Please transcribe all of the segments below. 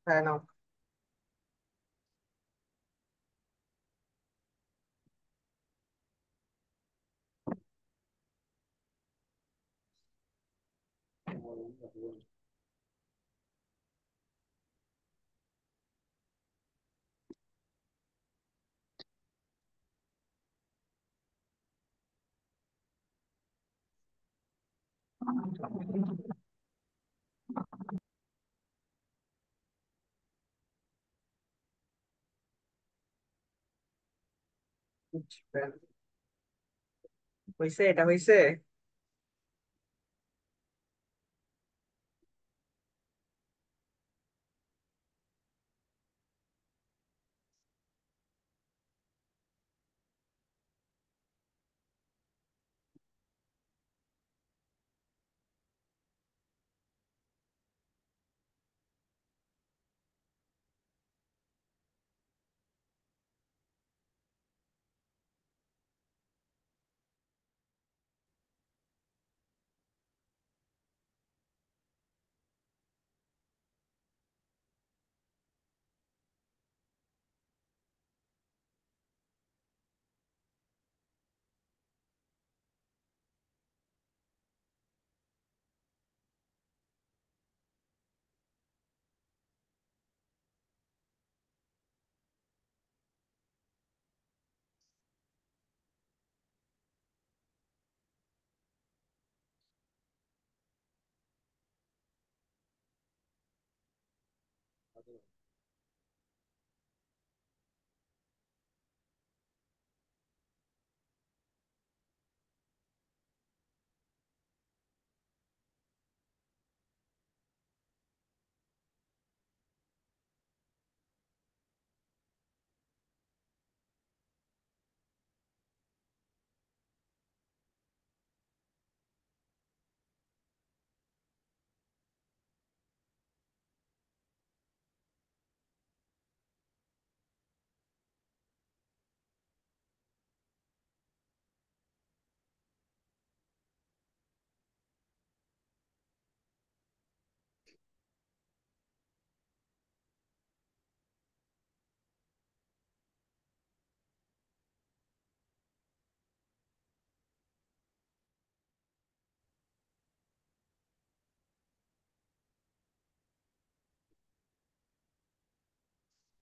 হ্যাঁ, নাও। হইছে, এটা হইছে।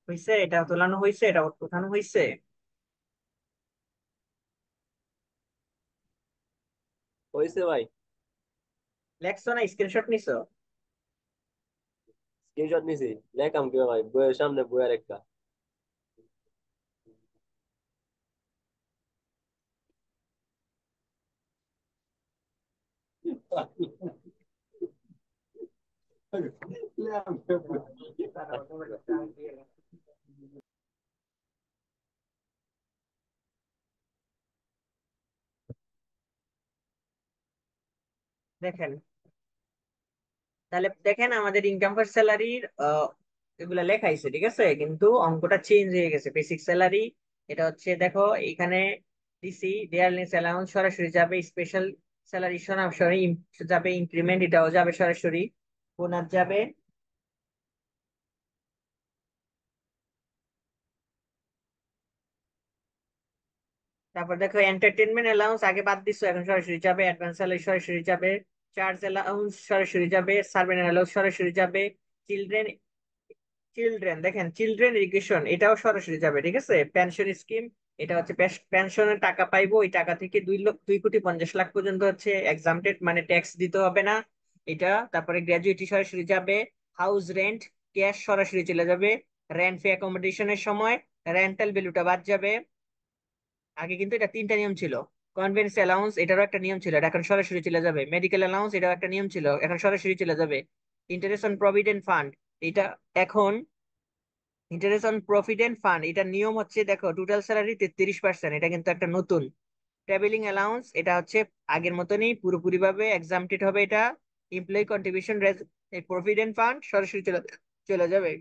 হইছে, এটা তোলানো হইছে, এটা উঠানো হইছে। হয়েছে ভাই। লেখছো না স্ক্রিনশট নিছো? স্ক্রিনশট নিছি। লেখাম কি ভাই, বইয়ের সামনে বইয়ের একটা। দেখেন, তাহলে দেখেন আমাদের ইনকাম পার স্যালারির এগুলা লেখাইছে, ঠিক আছে, কিন্তু অঙ্কটা চেঞ্জ হয়ে গেছে। বেসিক স্যালারি এটা হচ্ছে, দেখো এখানে দিছি দেয়ারনেস অ্যালাউন্স সরাসরি যাবে, স্পেশাল স্যালারি সরাসরি যাবে, ইনক্রিমেন্ট এটাও যাবে সরাসরি, বোনাস যাবে। তারপর দেখো এন্টারটেনমেন্ট অ্যালাউন্স আগে বাদ দিছো, এখন সরাসরি যাবে, অ্যাডভান্স স্যালারি সরাসরি যাবে, চার্জ অ্যালাউন্স সরাসরি যাবে, সার্ভেন্ট অ্যালাউন্স সরাসরি যাবে, চিলড্রেন চিলড্রেন দেখেন চিলড্রেন এডুকেশন এটাও সরাসরি যাবে, ঠিক আছে। পেনশন স্কিম এটা হচ্ছে পেনশনের টাকা পাইবো, ওই টাকা থেকে 2,50,00,000 পর্যন্ত হচ্ছে এক্সামটেড, মানে ট্যাক্স দিতে হবে না এটা। তারপরে গ্র্যাজুইটি সরাসরি যাবে, হাউস রেন্ট ক্যাশ সরাসরি চলে যাবে, রেন্ট ফি অ্যাকোমোডেশনের সময় রেন্টাল ভ্যালুটা বাদ যাবে। আগে কিন্তু এটা তিনটা নিয়ম ছিল। কনভেন্স অ্যালাউন্স এটারও একটা নিয়ম ছিল, এটা এখন সরাসরি চলে যাবে। মেডিকেল অ্যালাউন্স এটাও একটা নিয়ম ছিল, এখন সরাসরি চলে যাবে। ইন্টারেস্ট অন প্রভিডেন্ট ফান্ড এটা এখন, ইন্টারেস্ট অন প্রভিডেন্ট ফান্ড এটার নিয়ম হচ্ছে, দেখো টোটাল স্যালারি 33%, এটা কিন্তু একটা নতুন। ট্রাভেলিং অ্যালাউন্স এটা হচ্ছে আগের মতনই পুরোপুরি ভাবে এক্সামটেড হবে এটা। এমপ্লয়ি কন্ট্রিবিউশন প্রভিডেন্ট ফান্ড সরাসরি চলে চলে যাবে।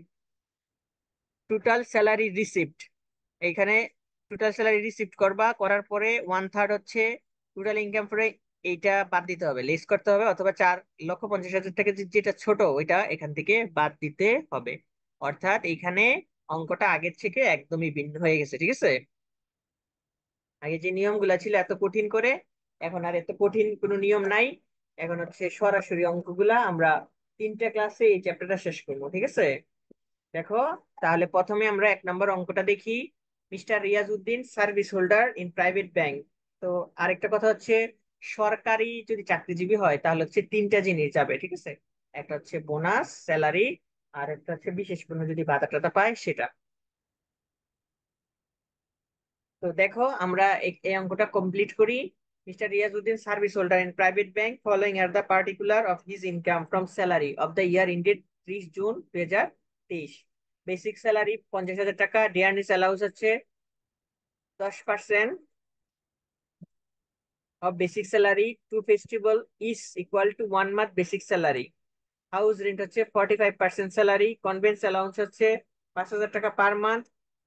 টোটাল স্যালারি রিসিপ্ট এইখানে, টোটাল স্যালারি রিসিপ্ট করবা, করার পরে 1/3 হচ্ছে টোটাল ইনকাম পরে এইটা বাদ দিতে হবে, লেস করতে হবে, অথবা 4,50,000 টাকা যেটা ছোট ওইটা এখান থেকে বাদ দিতে হবে। অর্থাৎ এখানে অঙ্কটা আগের থেকে একদমই ভিন্ন হয়ে গেছে, ঠিক আছে। আগে যে নিয়মগুলা ছিল এত কঠিন করে, এখন আর এত কঠিন কোনো নিয়ম নাই। এখন হচ্ছে সরাসরি অঙ্কগুলা আমরা 3টে ক্লাসে এই চ্যাপ্টারটা শেষ করবো, ঠিক আছে। দেখো, তাহলে প্রথমে আমরা 1 নম্বর অঙ্কটা দেখি। Mister Riazuddin service holder in private bank. তো আরেকটা কথা হচ্ছে, সরকারি যদি চাকরিজীবী হয় তাহলে হচ্ছে 3টা জিনিস যাবে, ঠিক আছে। একটা হচ্ছে বোনাস, স্যালারি, আর একটা হচ্ছে বিশেষ কোনো যদি ভাতা টাতা পায় সেটা। তো দেখো, আমরা এই অঙ্কটা কমপ্লিট করি। Mister Riazuddin service holder in private bank following are the particular of his income from salary of the year ended 30 June 2023। Basic salary 50,000 টাকা, ডিয়ারনেস অ্যালাউন্স হচ্ছে 10% of basic salary to festival is equal to 1 month basic salary. House rent হচ্ছে 45% salary. Convince allowance হচ্ছে 5,000 টাকা per month.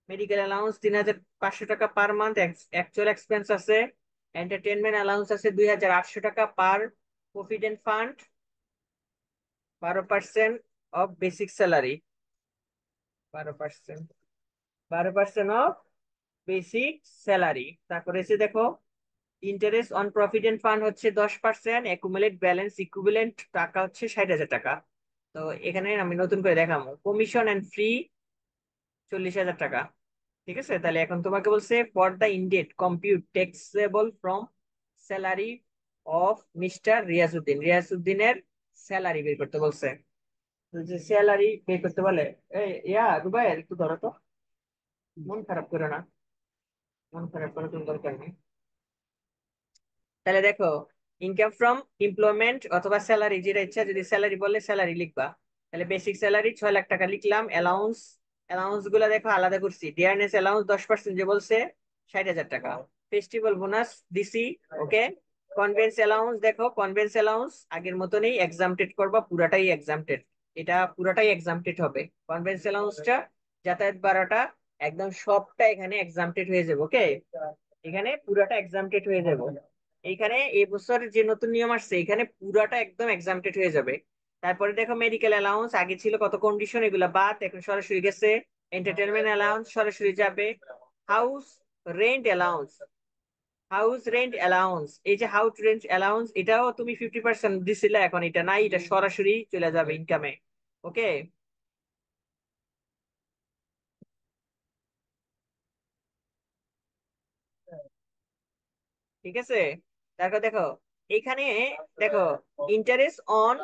Medical allowance 3,500 টাকা per month. Actual expense আছে। Entertainment allowance আছে 2,800 টাকা per. Provident fund 12% of basic salary. 12%, 12% of basic salary. তারপরে এসে দেখো, ইন্টারেস্ট অন প্রভিডেন্ট ফান্ড হচ্ছে 10%। অ্যাকুমুলেট ব্যালেন্স ইকুইভ্যালেন্ট টাকা হচ্ছে 60,000 টাকা। তো এখানে আমি নতুন করে দেখাবো, কমিশন এন্ড ফ্রি 40,000 টাকা। ঠিক আছে, তাহলে এখন তোমাকে বলছে for the intent compute taxable from salary of Mr Riazuddin. রিয়াজউদ্দিনের স্যালারি বের করতে বলছে। তো যে স্যালারি বের করতে বলে, এই রুবাইর একটু ধরো তো, মন খারাপ করো না, মন খারাপ করার কোনো দরকার নেই। তাহলে দেখো, ইনকাম ফ্রম এমপ্লয়মেন্ট অথবা স্যালারি, যেটা ইচ্ছা, যদি স্যালারি বলে স্যালারি লিখবা। তাহলে বেসিক স্যালারি 6 লাখ টাকা লিখলাম। অ্যালাউন্স, অ্যালাউন্স গুলা দেখো আলাদা করছি। ডিয়ারনেস অ্যালাউন্স 10% যে বলছে 60,000 টাকা। ফেস্টিভ্যাল বোনাস দিছি, ওকে। কনভেন্স অ্যালাউন্স দেখো, কনভেন্স অ্যালাউন্স আগের মতনই এক্সামটেড করবা, পুরাটাই এক্সামটেড। এটা পুরাটাই এক্সামটেড হবে কনভেন্স অ্যালাউন্সটা। যাতায়াত ভাড়াটা একদম সবটা এখানে এক্সামটেড হয়ে যাবে, ওকে। এখানে পুরাটা এক্সামটেড হয়ে যাবে। এইখানে এবছর যে নতুন নিয়ম আসছে এখানে পুরাটা একদম এক্সামটেড হয়ে যাবে। তারপরে দেখো, মেডিকেল অ্যালাউন্স আগে ছিল কত কন্ডিশন, এগুলা বাদ, এখন সরাসরি গেছে। এন্টারটেনমেন্ট অ্যালাউন্স সরাসরি যাবে। House rent allowance, house rent allowance, এই যে হাউস রেন্ট অ্যালাউন্স এটাও তুমি 50% দিছিলে, এখন এটা নাই, এটা সরাসরি চলে যাবে ইনকামে, ওকে। ঠিক আছে, তারপর দেখো এখানে, দেখো interest on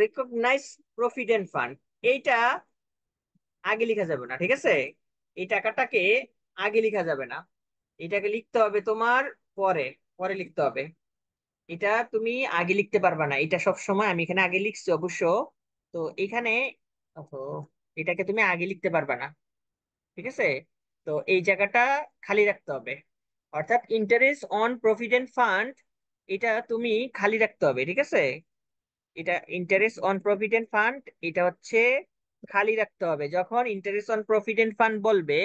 recognise provident fund, এইটা আগে লেখা যাবে না, ঠিক আছে। এই টাকাটাকে আগে লেখা যাবে না, এটাকে লিখতে হবে তোমার পরে, পরে লিখতে হবে। এটা তুমি আগে লিখতে পারবা না, এটা সব সময় আমি এখানে আগে লিখছি অবশ্য। তো এখানে, ওহো, এটাকে তুমি আগে লিখতে পারবা না, ঠিক আছে। তো এই জায়গাটা খালি রাখতে হবে। অর্থাৎ ইন্টারেস্ট অন প্রভিডেন্ট ফান্ড, এটা তুমি খালি রাখতে হবে, ঠিক আছে। এটা ইন্টারেস্ট অন প্রভিডেন্ট ফান্ড, এটা হচ্ছে খালি রাখতে হবে। যখন ইন্টারেস্ট অন প্রভিডেন্ট ফান্ড বলবে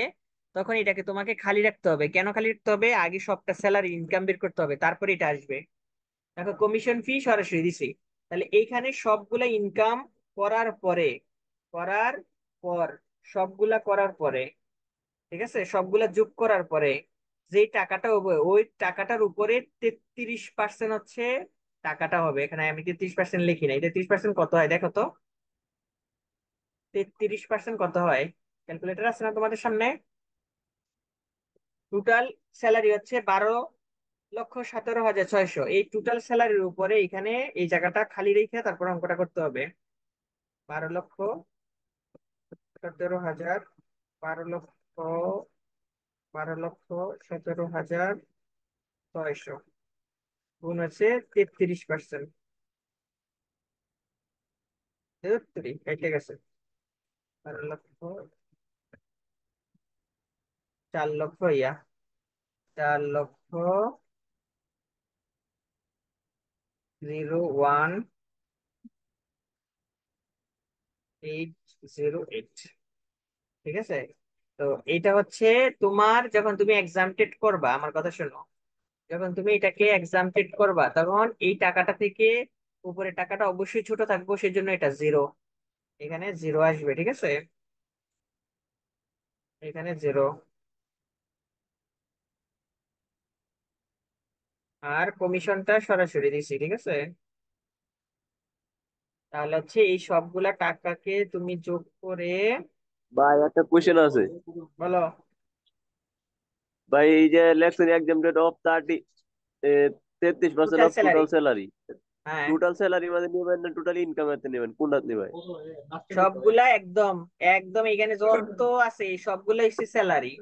তখন এটাকে তোমাকে খালি রাখতে হবে। কেন খালি রাখতে হবে? আগে সবটা স্যালারি ইনকাম বের করতে হবে, তারপরে এটা আসবে। দেখো, কমিশন ফি সরাসরি দিছি। তাহলে এইখানে সবগুলা ইনকাম করার পরে, করার পর, সবগুলা করার পরে, ঠিক আছে, সবগুলা যোগ করার পরে যে টাকাটা হবে ওই টাকাটার উপরে 33% হচ্ছে টাকাটা হবে। এখানে আমি 33% লিখি নাই, 33% কত হয় দেখো তো। 33% কত হয়? ক্যালকুলেটর আছে না তোমাদের সামনে? টোটাল স্যালারি হচ্ছে 12,17,600। এই টোটাল স্যালারির উপরে এখানে এই জায়গাটা খালি রেখে তারপর অঙ্কটা করতে হবে। 12,17,000, 12 লক্ষ, 12,17,600 গুণ হচ্ছে 33%। কেটে গেছে। 12 লক্ষ, 4 লক্ষ, 4,01,808, ঠিক আছে। তো এটা হচ্ছে তোমার, যখন তুমি এক্সামটেড করবা, আমার কথা শোনো, যখন তুমি এটাকে এক্সামটেড করবা তখন এই টাকাটা থেকে উপরে টাকাটা অবশ্যই ছোট থাকবো, সেজন্য এটা 0। এখানে জিরো আসবে, ঠিক আছে। এখানে জিরো। আর কমিশনটা সরাসরি দিছি, ঠিক আছে। তাহলে হচ্ছে এই সবগুলা টাকাকে তুমি যোগ করে, ভাই একটা কোশ্চেন আছে। বলো। ভাই এই যে লেখছেন exempt rate of 33% total of salary. Total salary. হ্যাঁ, টোটাল স্যালারি মানে নেবেন না টোটাল ইনকাম এতে নেবেন, কোনটা নেবেন? সবগুলা একদম, একদম এখানে যত আছে এই সবগুলা হচ্ছে স্যালারি।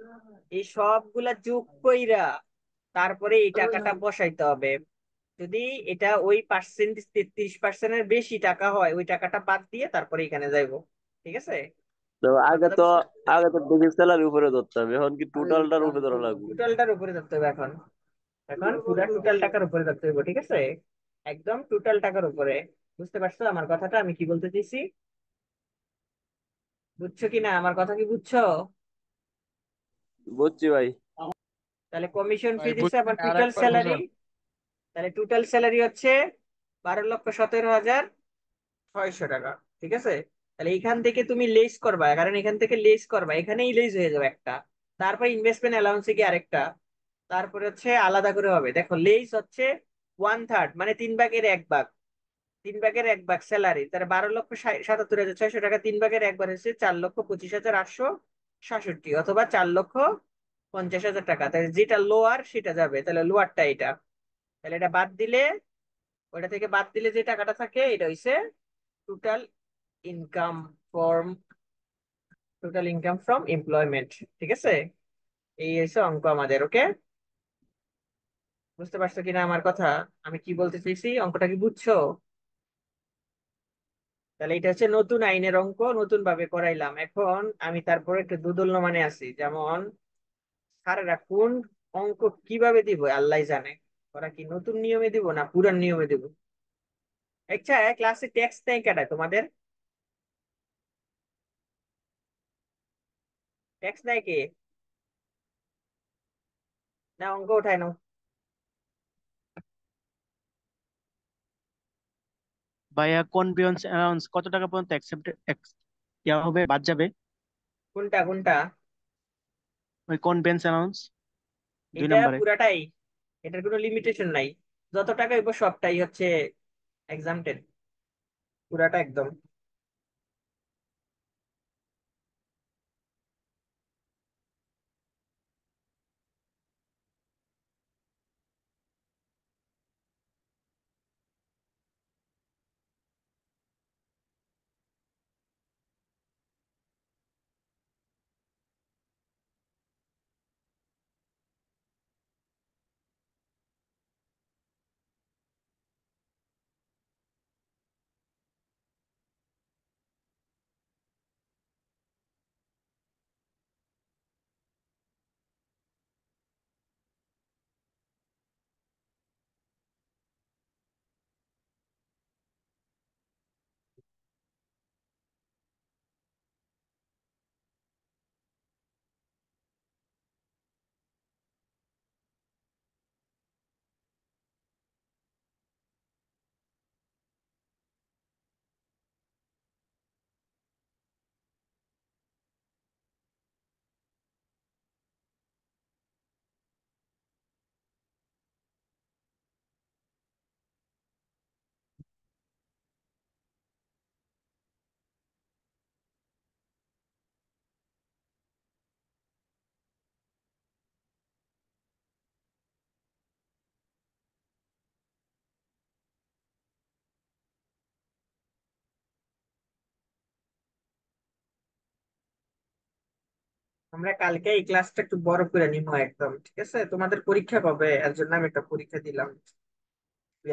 এই সবগুলা যোগ কইরা তারপরে এই টাকাটা বসাইতে হবে। যদি এটা ওই পার্সেন্ট 33%-এর বেশি টাকা হয়, ওই টাকাটা বাদ দিয়ে তারপরে এখানে যাইবো, ঠিক আছে। তো আমার আগে কথা তো বুঝছো? আগে তো বেসিক স্যালারি উপরে ধরতাম, এখন কি টোটালটার উপরে ধরা লাগবে? টোটালটার উপরে ধরতে হবে এখন। এখন পুরা টোটাল টাকার উপরে ধরতে হবে, ঠিক আছে। একদম টোটাল টাকার উপরে। বুঝতে পারছো আমার কথাটা, আমি কি বলতে চাইছি? বুঝছো কি না আমার কথা, কি বুঝছো? বুঝছি ভাই। তাহলে কমিশন ফি ভাই দিছে, বুঝছি আবার না, আর টোটাল একবার স্যালারি। বুঝান। তাহলে টোটাল স্যালারি হচ্ছে 12,17,600 টাকা, ঠিক আছে। তাহলে এখান থেকে তুমি লেস করবা, কারণ এখান থেকে লেস করবা, এখানেই লেস হয়ে যাবে একটা। তারপর ইনভেস্টমেন্ট অ্যালাউন্সে কি আরেকটা। তারপরে হচ্ছে আলাদা করে হবে, দেখো লেস হচ্ছে 1/3, মানে 3/1 ভাগ। 3/1 ভাগ স্যালারি, তার 12,77,600 টাকা। 3/1 ভাগ হচ্ছে 4,25,867, অথবা 4,50,000 টাকা। তাহলে যেটা লোয়ার সেটা যাবে, তাহলে লোয়ারটা এটা। তাহলে এটা বাদ দিলে, ওইটা থেকে বাদ দিলে যে টাকাটা থাকে এটা হইছে total income form total income from employment, ঠিক আছে। এই হচ্ছে অঙ্ক আমাদের, ওকে। বুঝতে পারছো কিনা আমার কথা, আমি কি বলতে চাইছি, অঙ্কটা কি বুঝছো? তাহলে এটা হচ্ছে নতুন আইনের অঙ্ক, নতুন ভাবে করাইলাম। এখন আমি তারপরে একটু দুদুল্যমানে আছি, যেমন স্যারেরা কোন অঙ্ক কিভাবে দিব আল্লাহ জানে। ওরা কি নতুন নিয়মে দিব না পুরান নিয়মে দিব? আচ্ছা, ক্লাসে টেক্সট নেই কেটা তোমাদের? টেক্সট নাই কি? না অঙ্ক উঠায় নাও। ভাইয়া কনভিয়েন্স অ্যালাউন্স কত টাকা পর্যন্ত অ্যাকসেপ্ট ইয়া হবে, বাদ যাবে? কোনটা কোনটা? ওই কনভিয়েন্স অ্যালাউন্স, দুই এটা নম্বরে। পুরাটাই, এটার কোনো লিমিটেশন নাই। যত টাকা হইব সবটাই হচ্ছে এক্সামটেড, পুরাটা একদম। আমরা কালকে এই ক্লাসটা একটু বড় করে নিবো একদম, ঠিক আছে। তোমাদের পরীক্ষা কবে, এর জন্য আমি একটা পরীক্ষা দিলাম,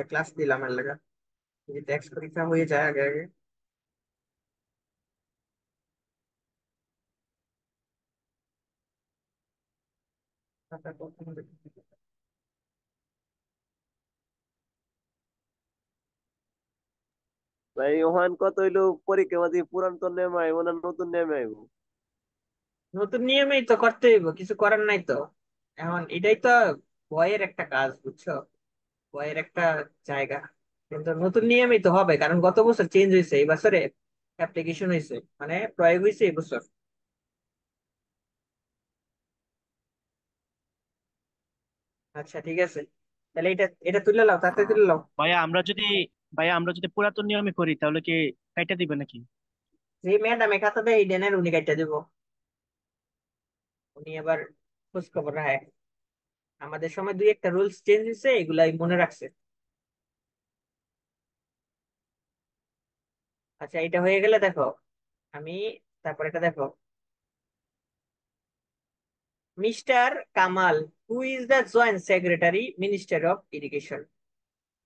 ক্লাস দিলাম এর লাগা। যদি টেক্সট পরীক্ষা হয়ে যায় আগে আগে। ভাই ওখান কত হইলো? পরীক্ষা মাঝে পুরান তো নেমে আইবো না নতুন নেমে আইবো? নতুন নিয়মেই তো করতে হইব, কিছু করার নাই তো। এখন এটাই তো বয়ের একটা কাজ, বুঝছো। বয়ের একটা জায়গা। কিন্তু নতুন নিয়মেই তো হবে, কারণ গত বছর চেঞ্জ হয়েছে এই বছরে। অ্যাপ্লিকেশন হয়েছে, মানে প্রয়োগ হয়েছে এই বছর। আচ্ছা ঠিক আছে, তাহলে এটা এটা তুলে নাও, তাতে তুলে নাও। ভাইয়া আমরা যদি ভাইয়া আমরা যদি পুরাতন নিয়মে করি তাহলে কি কাইটা দিবে নাকি? যে ম্যাডামে খাতা দেয় ইডেনের উনি কাইটা দিব, উনি আবার খোঁজ খবর রাখে। আমাদের সময় দুই একটা রুলস চেঞ্জ হয়েছে, এগুলাই মনে রাখছে। আচ্ছা এটা হয়ে গেলে দেখো, আমি তারপর এটা দেখো, mister Kamal who is the joint secretary minister of irrigation.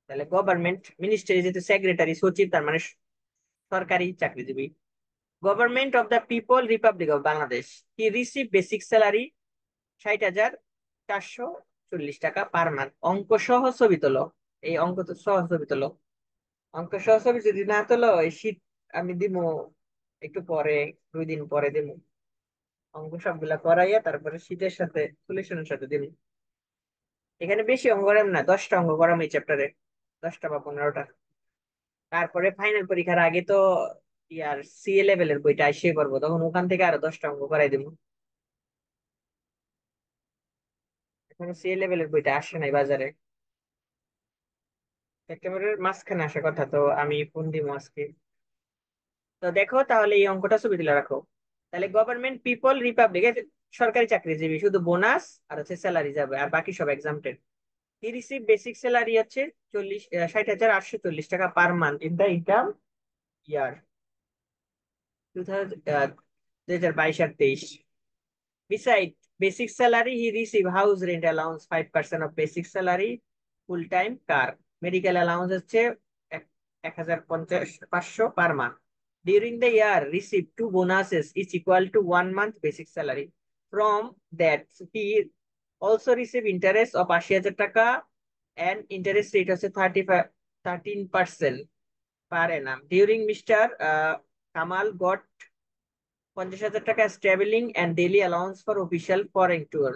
তাহলে গভর্নমেন্ট মিনিস্টারি যেহেতু সেক্রেটারি সচিব, তার মানে সরকারি চাকরিজীবী। Government of the people Republic of Bangladesh, he receive basic salary 60,440 টাকা পার মান্থ। অঙ্ক সহ ছবি তোলো, এই অঙ্ক তো সহ ছবি তোলো। অঙ্ক সহ ছবি যদি না তোলো, এই শীত আমি দিব একটু পরে, 2 দিন পরে দিব। অঙ্ক সবগুলা করাইয়া তারপরে শীতের সাথে সলিউশনের সাথে দিব। এখানে বেশি অঙ্ক করাম না, 10টা অঙ্ক করাম এই চ্যাপ্টারে, 10টা বা 15টা। তারপরে ফাইনাল পরীক্ষার আগে তো ইয়ার সিএ লেভেলের বইটা আসিয়ে করবো, তখন ওখান থেকে আরো 10টা অঙ্ক করাই দিব। এখন সিএ লেভেলের বইটা আসে নাই বাজারে, একেবারে মাঝখানে আসা কথা, তো আমি ফোন দিব আজকে। তো দেখো তাহলে এই অঙ্কটা ছবি তুলে রাখো। তাহলে গভর্নমেন্ট পিপল রিপাবলিক, সরকারি চাকরিজীবী, শুধু বোনাস আর হচ্ছে স্যালারি যাবে, আর বাকি সব exempted. He receive basic salary হচ্ছে 60,840 টাকা per month in the income year 2022 আর 23। Beside basic salary, he receive house rent allowance 5% of basic salary, full time car, medical allowance হচ্ছে 1,500 per month. During the year, receive two bonuses each equal to 1 month basic salary. From that, he also receive interest of 80,000 টাকা and interest rate হচ্ছে 13% per annum. During Mr. Kamal got 50,000 টাকা travelling and daily allowance for official foreign tour.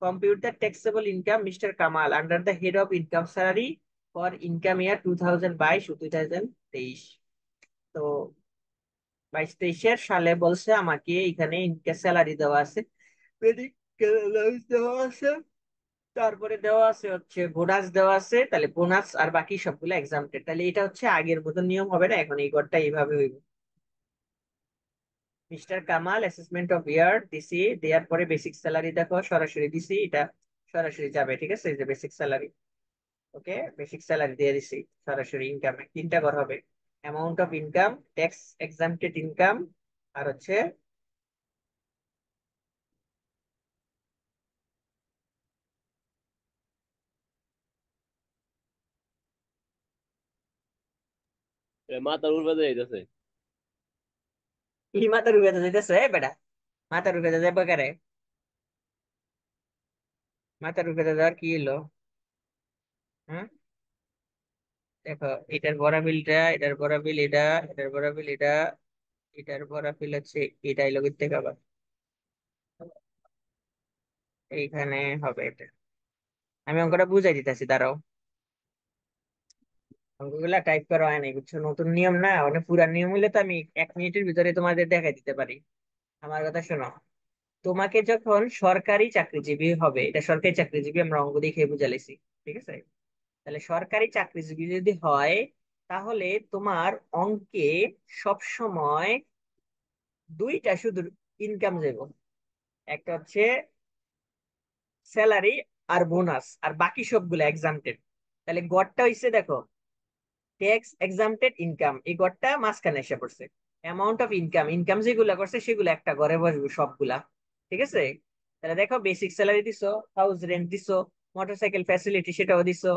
Compute the taxable income mister Kamal under the head of income salary for income year 2022 ও 2023। তো 22-23 সালে বলছে আমাকে এখানে income salary দেওয়া আছে, মেডিকেল অ্যালাউন্স দেওয়া আছে, তারপরে দেওয়া আছে হচ্ছে বোনাস দেওয়া আছে। তাহলে বোনাস আর বাকি সবগুলো এক্সামটেড। তাহলে এটা হচ্ছে আগের মতো নিয়ম হবে না, এখন এই গড়টা এইভাবে হইব। মিস্টার কামাল অ্যাসেসমেন্ট অফ ইয়ার দিছি, দেওয়ার পরে বেসিক স্যালারি দেখো সরাসরি দিছি, এটা সরাসরি যাবে, ঠিক আছে, এই যে basic salary. Okay, basic salary দিয়ে দিছি সরাসরি ইনকামে। তিনটা ঘর হবে, amount of income, tax exempted income, আর হচ্ছে মাথার উপরে যাইতেছে। ই মাথার উপরে যেতেছে বেটা, মাথার উপরে যাবে কারে, মাথার উপরে যাওয়ার কি এলো? হ্যাঁ দেখো, এটার বড় বিলটা, এটার বড় বিল এটা, এটার বড় বিল এটা, এটার বড় বিল হচ্ছে এটাই লগের থেকে আবার এইখানে হবে এটা। আমি অঙ্কটা বুঝাই দিতেছি, দাঁড়াও। অঙ্কগুলা টাইপ করা হয় নাই বুঝছো, নতুন নিয়ম না, অনেক পুরান নিয়ম হলে তো আমি 1 মিনিটের ভিতরে তোমাদের দেখাই দিতে পারি। আমার কথা শোনো, তোমাকে যখন সরকারি চাকরিজীবী হবে, এটা সরকারি চাকরিজীবী আমরা অঙ্ক দেখে বুঝাইছি, ঠিক আছে। তাহলে সরকারি চাকরিজীবী যদি হয়, তাহলে তোমার অঙ্কে সব সময় দুইটা শুধু ইনকাম যাব, একটা হচ্ছে স্যালারি আর বোনাস, আর বাকি সবগুলো এক্সামটেড। তাহলে গড়টা হইছে দেখো, ট্যাক্স এক্সামটেড ইনকাম, এই গড়টা মাঝখানে এসে পড়ছে। অ্যামাউন্ট অফ ইনকাম, ইনকাম যেগুলা করছে সেগুলো একটা ঘরে বসবে সবগুলা, ঠিক আছে। তাহলে দেখো বেসিক স্যালারি দিছো, হাউস রেন্ট দিছো, মোটরসাইকেল ফ্যাসিলিটি সেটাও দিছো,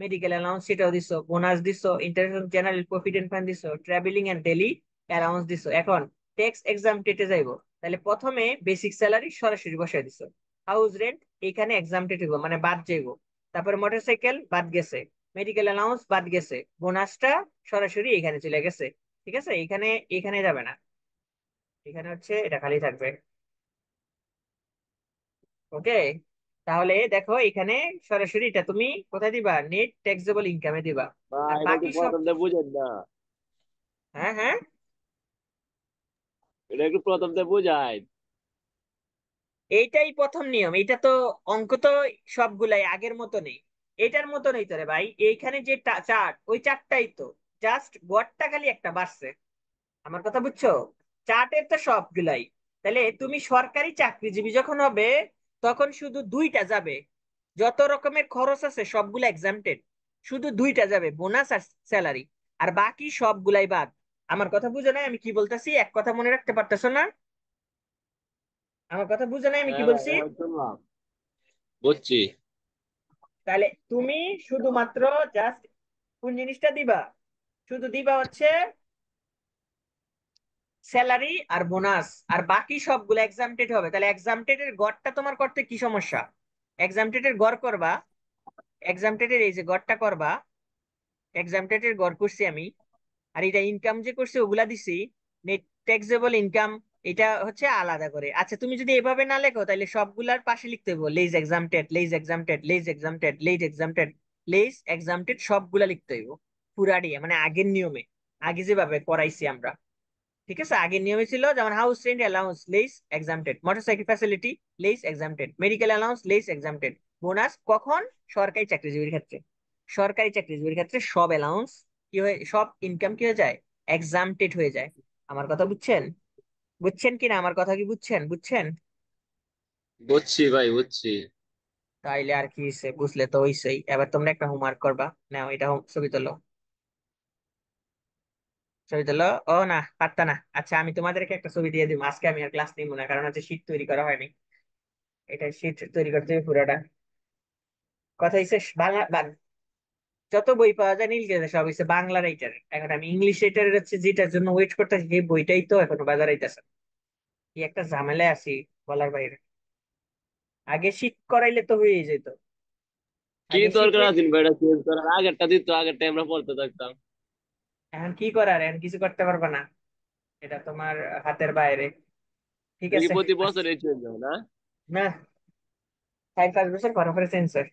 মেডিকেল অ্যালাউন্স সেটাও দিছো, বোনাস দিছো, ইন্টারন্যাশনাল জেনারেল প্রভিডেন্ট ফান্ড দিছো, ট্রাভেলিং এন্ড ডেলি অ্যালাউন্স দিছো। এখন ট্যাক্স এক্সামটেডে যাইবো, তাহলে প্রথমে বেসিক স্যালারি সরাসরি বসাই দিছো, হাউস রেন্ট এখানে এক্সামটেড হইব মানে বাদ যাইবো, তারপরে মোটরসাইকেল বাদ গেছে, মেডিকেল অ্যালাউন্স বাদ গেছে, বোনাসটা সরাসরি এখানে চলে গেছে, ঠিক আছে। এখানে এখানে যাবে না, এখানে হচ্ছে এটা খালি থাকবে। ওকে, তাহলে দেখো এখানে সরাসরি এটা তুমি কোথায় দিবা, নেট ট্যাক্সেবল ইনকামে দিবা। আর ভাই এটা একটু বাকি সব, পছন্দ বুঝেন না। হ্যাঁ হ্যাঁ, এটা একটু প্রথম থেকে বুঝাই। এইটাই প্রথম নিয়ম। এটা তো অঙ্ক তো সবগুলাই আগের মতো নেই, এটার মতো নেই তো রে ভাই। এইখানে যে চার্ট, ওই চারটাই তো, জাস্ট গড়টা খালি একটা বাড়ছে। আমার কথা বুঝছো? চার্টের তো সবগুলাই। তাহলে তুমি সরকারি চাকরিজীবী যখন হবে, তখন শুধু দুইটা যাবে। যত রকমের খরচ আছে সবগুলো এক্সামটেড, শুধু দুইটা যাবে, বোনাস আর স্যালারি। আর বাকি সবগুলাই বাদ। আমার কথা বুঝো নাই আমি কি বলতেছি? এক কথা মনে রাখতে পারতেছো না? আমার কথা বুঝো নাই আমি কি হ্যাঁ ভাই, বলছি? এখন শুনলাম। বুঝছি। তাহলে তুমি শুধুমাত্র জাস্ট কোন জিনিসটা দিবা? শুধু দিবা হচ্ছে স্যালারি আর বোনাস। আর বাকি সবগুলো এক্সামটেড হবে। তাহলে এক্সামটেড এর গড়টা তোমার করতে কি সমস্যা? এক্সামটেড এর গড় করবা, এক্সামটেড এর এই যে গড়টা করবা, এক্সামটেড এর গড় করছি আমি। আর এটা ইনকাম যে করছি ওগুলা দিছি, নেট ট্যাক্সেবল ইনকাম, এটা হচ্ছে আলাদা করে। আচ্ছা তুমি যদি এভাবে না লেখো, তাহলে সবগুলার পাশে লিখতে হইব লেজ এক্সামটেড, লেজ এক্সামটেড, লেজ এক্সামটেড, লেজ এক্সামটেড, লেজ এক্সামটেড, সবগুলা লিখতে হইব পুরাড়ি, মানে আগের নিয়মে, আগে যেভাবে করাইছি আমরা। ঠিক আছে? আগের নিয়মে ছিল যেমন house rent allowance less exempted, motorcycle facility less exempted, medical allowance less exempted. Bonus কখন? সরকারি চাকরিজীবীর ক্ষেত্রে। সরকারি চাকরিজীবীর ক্ষেত্রে সব অ্যালাউন্স কি হয়ে, সব ইনকাম কি হয়ে যায়, এক্সামটেড হয়ে যায়। আমার কথা বুঝছেন? বুঝছেন কিনা? আমার কথা কি বুঝছেন? বুঝছেন? বুঝছি ভাই, বুঝছি। তাইলে আর কি হইছে? বুঝলে তো হইছেই। এবার তোমরা একটা হোমওয়ার্ক করবা। নাও এটা ছবি তোলো, ছবি তোলো। ও না, পারতা না। আচ্ছা আমি তোমাদেরকে একটা ছবি দিয়ে দিব, আজকে আমি আর ক্লাস নিব না, কারণ হচ্ছে শীট তৈরি করা হয়নি। এটা শীট তৈরি করতে হবে পুরোটা। কথা হচ্ছে বাংলা যত বই পাওয়া যায় নীল গেছে সব হচ্ছে বাংলা রাইটার। এখন আমি ইংলিশ রাইটারের হচ্ছে যেটার জন্য ওয়েট করতেছি, সেই বইটাই তো এখনো বাজার আইতেছে। কি একটা ঝামেলায় আছি বলার বাইরে। আগে শীত করাইলে তো হয়ে যেত। কি আগে দরকার শীতে। আছে ভাই এটা চেঞ্জ করার? আগেরটা দিত, আগেরটা আমরা পড়তে থাকতাম। এখন কি করার, এখন কিছু করতে পারবে না, এটা তোমার হাতের বাইরে। ঠিক এটা কি আছে। প্রতি বছর চেঞ্জ হয় না? না, 4-5 বছর পরে পরে চেঞ্জ হয়।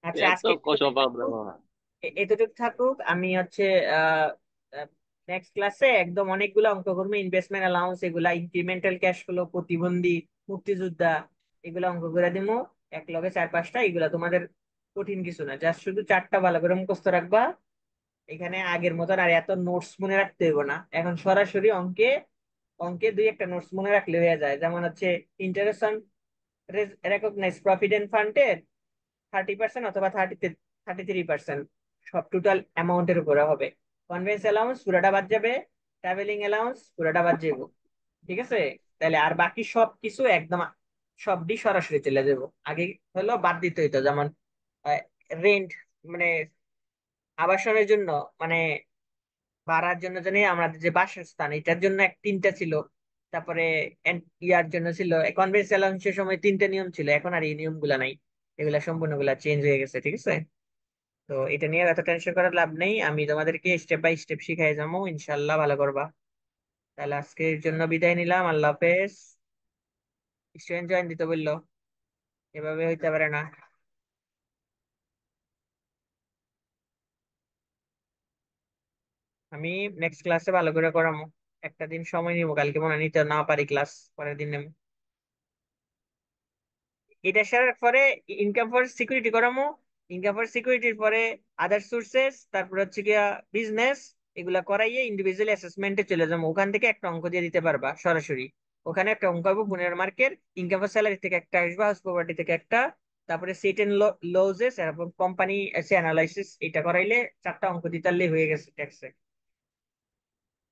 আচ্ছা এত আজকে কসব আমরা বাবা। এতটুকু থাকুক। আমি হচ্ছে আহ নেক্সট ক্লাসে একদম অনেকগুলো অঙ্ক করবো, ইনভেস্টমেন্ট অ্যালাউন্স, এগুলা ইনক্রিমেন্টাল ক্যাশ ফ্লো, প্রতিবন্ধী, মুক্তিযোদ্ধা, এগুলা অঙ্ক করে দিবো এক লগে 4-5টা। এগুলা তোমাদের কঠিন কিছু না, জাস্ট শুধু চারটা ভালো করে মুখস্থ রাখবা। এখানে আগের মতন আর এত নোটস মনে রাখতে হইব না, এখন সরাসরি অঙ্কে, অঙ্কে দুই একটা নোটস মনে রাখলে হয়ে যায়। যেমন হচ্ছে ইন্টারেস্ট অন রেকগনাইজ প্রভিডেন্ট ফান্ডের 30% অথবা 33%, সব টোটাল অ্যামাউন্টের উপরে হবে। কনভেন্স অ্যালাউন্স পুরোটা বাদ যাবে, ট্রাভেলিং অ্যালাউন্স পুরোটা বাদ যাবে। ঠিক আছে? তাহলে আর বাকি সব কিছু একদম সবডি সরাসরি চলে যাব। আগে হলো বাদ দিতে হইতো, যেমন রেন্ট, মানে আবাসনের জন্য, মানে ভাড়ার জন্য জানি আমাদের যে বাসস্থান, এটার জন্য এক তিনটা ছিল। তারপরে ইয়ার জন্য ছিল কনভেন্স অ্যালাউন্সের সময় তিনটা নিয়ম ছিল, এখন আর এই নিয়ম গুলা নাই। এগুলা সম্পূর্ণ গুলা চেঞ্জ হয়ে গেছে। ঠিক আছে? তো এটা নিয়ে এত টেনশন করার লাভ নেই, আমি তোমাদেরকে স্টেপ বাই স্টেপ শিখাই যাবো, ইনশাল্লাহ ভালো করবা। তাহলে আজকের জন্য বিদায় নিলাম, আল্লাহ হাফেজ। স্টুডেন্ট জয়েন দিতে বললো, এভাবে হইতে পারে না। আমি নেক্সট ক্লাসে ভালো করে করামো, একটা দিন সময় নিবো, কালকে মনে হয় নিতে না পারি ক্লাস, পরের দিন নেবো। এটা সারার পরে ইনকাম ফর সিকিউরিটি করামো, ইনকাম ফর সিকিউরিটির পরে আদার সোর্সেস, তারপর হচ্ছে গিয়া বিজনেস, এগুলা করাইয়ে ইন্ডিভিজুয়াল অ্যাসেসমেন্টে চলে যাবো। ওখান থেকে একটা অঙ্ক দিয়ে দিতে পারবা সরাসরি। ওখানে একটা অঙ্ক হবে 15 মার্কের, ইনকাম ফর স্যালারি থেকে একটা আসবে, হাউস প্রপার্টি থেকে একটা, তারপরে সেট এন্ড লজেস এবং কোম্পানি অ্যানালাইসিস, এটা করাইলে 4টা অঙ্ক দিতে পারলেই হয়ে গেছে ট্যাক্সে।